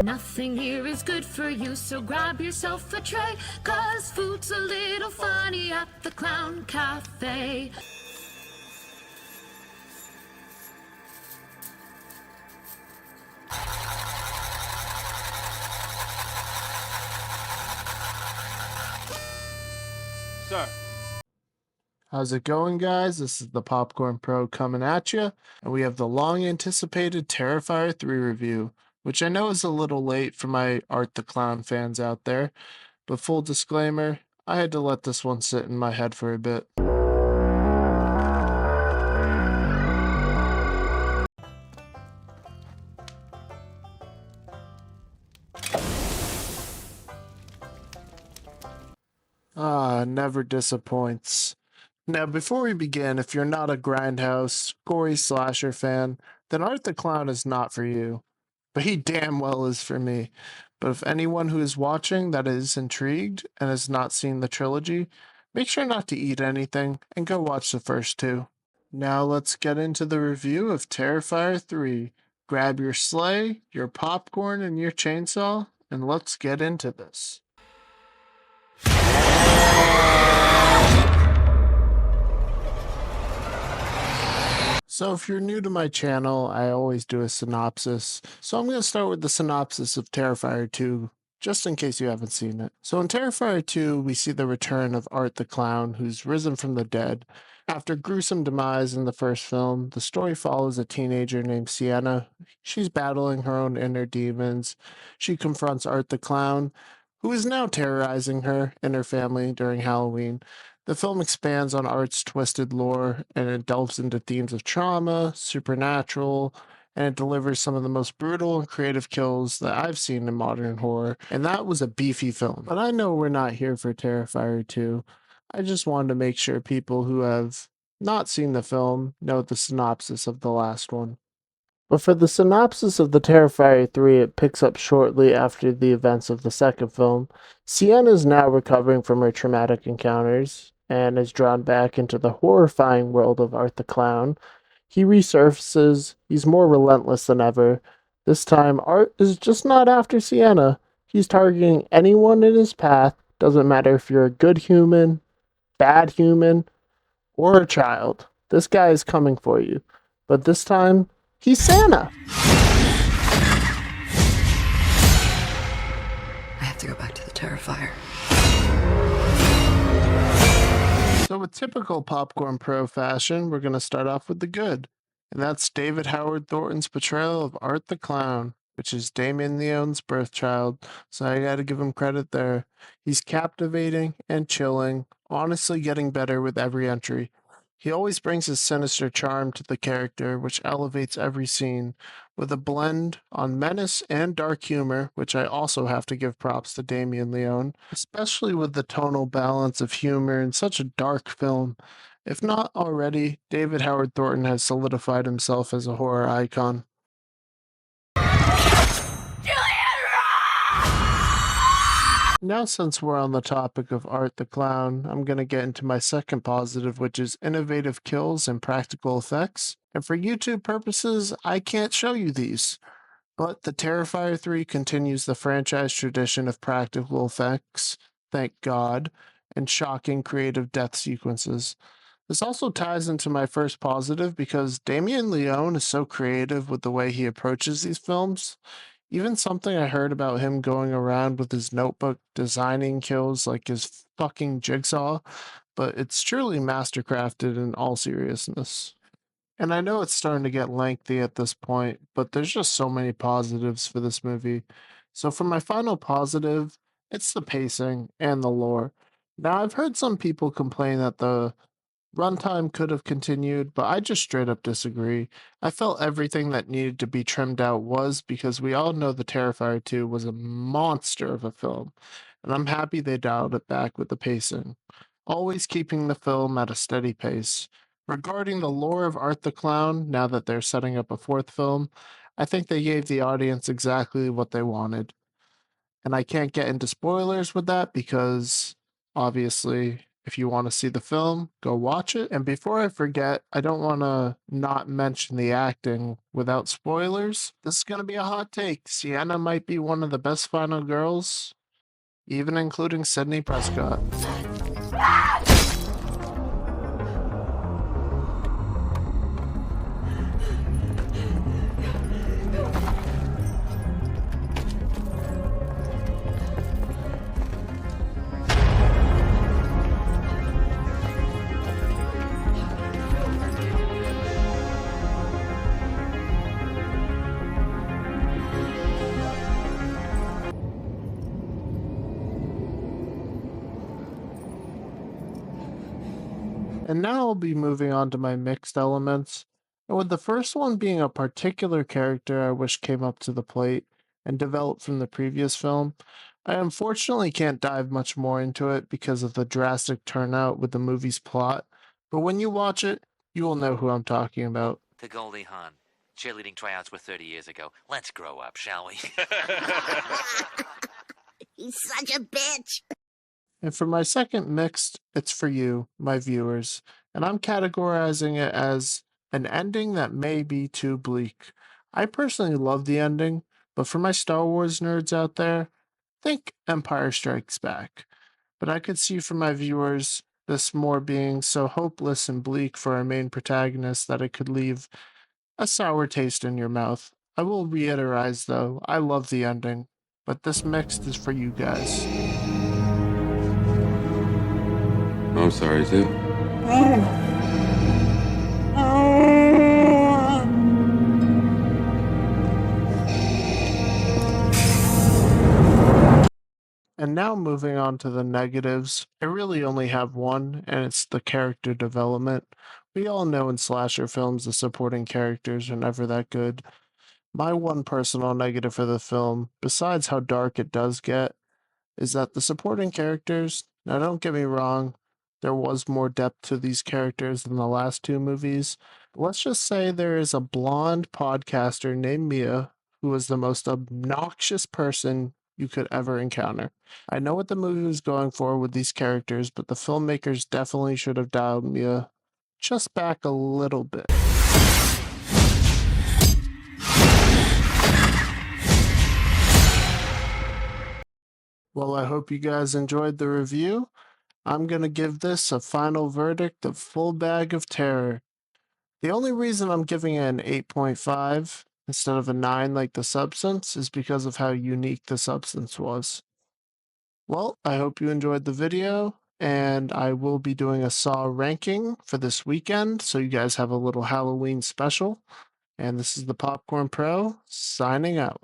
Nothing here is good for you, so grab yourself a tray, 'cause food's a little funny at the Clown Cafe. Sir. How's it going, guys? This is the Popcorn Pro coming at you, and we have the long-anticipated Terrifier 3 review, which I know is a little late for my Art the Clown fans out there, but full disclaimer, I had to let this one sit in my head for a bit. Never disappoints. Now, before we begin, if you're not a grindhouse, gory slasher fan, then Art the Clown is not for you. But he damn well is for me. But if anyone who is watching that is intrigued and has not seen the trilogy, make sure not to eat anything and go watch the first two. Now let's get into the review of Terrifier 3. Grab your sleigh, your popcorn, and your chainsaw, and let's get into this. So if you're new to my channel, I always do a synopsis. So I'm going to start with the synopsis of Terrifier 2, just in case you haven't seen it. So in Terrifier 2, we see the return of Art the Clown, who's risen from the dead. After gruesome demise in the first film, the story follows a teenager named Sienna. She's battling her own inner demons. She confronts Art the Clown, who is now terrorizing her and her family during Halloween. The film expands on Art's twisted lore, and it delves into themes of trauma, supernatural, and it delivers some of the most brutal and creative kills that I've seen in modern horror, and that was a beefy film. But I know we're not here for Terrifier 2. I just wanted to make sure people who have not seen the film know the synopsis of the last one. But for the synopsis of the Terrifier 3, it picks up shortly after the events of the second film. Sienna is now recovering from her traumatic encounters and is drawn back into the horrifying world of Art the Clown. He resurfaces, he's more relentless than ever. This time, Art is just not after Sienna. He's targeting anyone in his path, doesn't matter if you're a good human, bad human, or a child. This guy is coming for you. But this time, he's Santa. I have to go back to the Terrifier. So with typical Popcorn Pro fashion, we're going to start off with the good. And that's David Howard Thornton's portrayal of Art the Clown, which is Damien Leone's birth child. So I got to give him credit there. He's captivating and chilling, honestly getting better with every entry. He always brings his sinister charm to the character, which elevates every scene, with a blend on menace and dark humor, which I also have to give props to Damien Leone, especially with the tonal balance of humor in such a dark film. If not already, David Howard Thornton has solidified himself as a horror icon. Now, since we're on the topic of Art the Clown, I'm going to get into my second positive, which is innovative kills and practical effects. And for YouTube purposes, I can't show you these. But the Terrifier 3 continues the franchise tradition of practical effects, thank God, and shocking creative death sequences. This also ties into my first positive because Damien Leone is so creative with the way he approaches these films. Even something I heard about him going around with his notebook designing kills like his fucking jigsaw, but it's truly mastercrafted in all seriousness. And I know it's starting to get lengthy at this point, but there's just so many positives for this movie. So for my final positive, it's the pacing and the lore. Now, I've heard some people complain that the runtime could have continued, but I just straight up disagree. I felt everything that needed to be trimmed out was because we all know the Terrifier 2 was a monster of a film, and I'm happy they dialed it back with the pacing, always keeping the film at a steady pace. Regarding the lore of Art the Clown, now that they're setting up a fourth film, I think they gave the audience exactly what they wanted. And I can't get into spoilers with that because, obviously, If you want to see the film, go watch it. And before I forget, I don't want to not mention the acting without spoilers. This is going to be a hot take. Sienna might be one of the best final girls, even including Sydney Prescott. And now I'll be moving on to my mixed elements. And with the first one being a particular character I wish came up to the plate and developed from the previous film, I unfortunately can't dive much more into it because of the drastic turnout with the movie's plot. But when you watch it, you will know who I'm talking about. To Goldie Hawn. Cheerleading tryouts were 30 years ago. Let's grow up, shall we? He's such a bitch. And for my second mixed, it's for you, my viewers, and I'm categorizing it as an ending that may be too bleak. I personally love the ending, but for my Star Wars nerds out there, think Empire Strikes Back. But I could see from my viewers this more being so hopeless and bleak for our main protagonist that it could leave a sour taste in your mouth. I will reiterate though, I love the ending, but this mixed is for you guys. I'm sorry too. And now moving on to the negatives, I really only have one, and it's the character development. We all know in slasher films the supporting characters are never that good. My one personal negative for the film, besides how dark it does get, is that the supporting characters, now don't get me wrong, there was more depth to these characters than the last two movies. But let's just say there is a blonde podcaster named Mia who was the most obnoxious person you could ever encounter. I know what the movie was going for with these characters, but the filmmakers definitely should have dialed Mia just back a little bit. Well, I hope you guys enjoyed the review. I'm going to give this a final verdict of full bag of terror. The only reason I'm giving it an 8.5 instead of a 9 like The Substance is because of how unique The Substance was. Well, I hope you enjoyed the video, and I will be doing a Saw ranking for this weekend, so you guys have a little Halloween special. And this is the Popcorn Pro, signing out.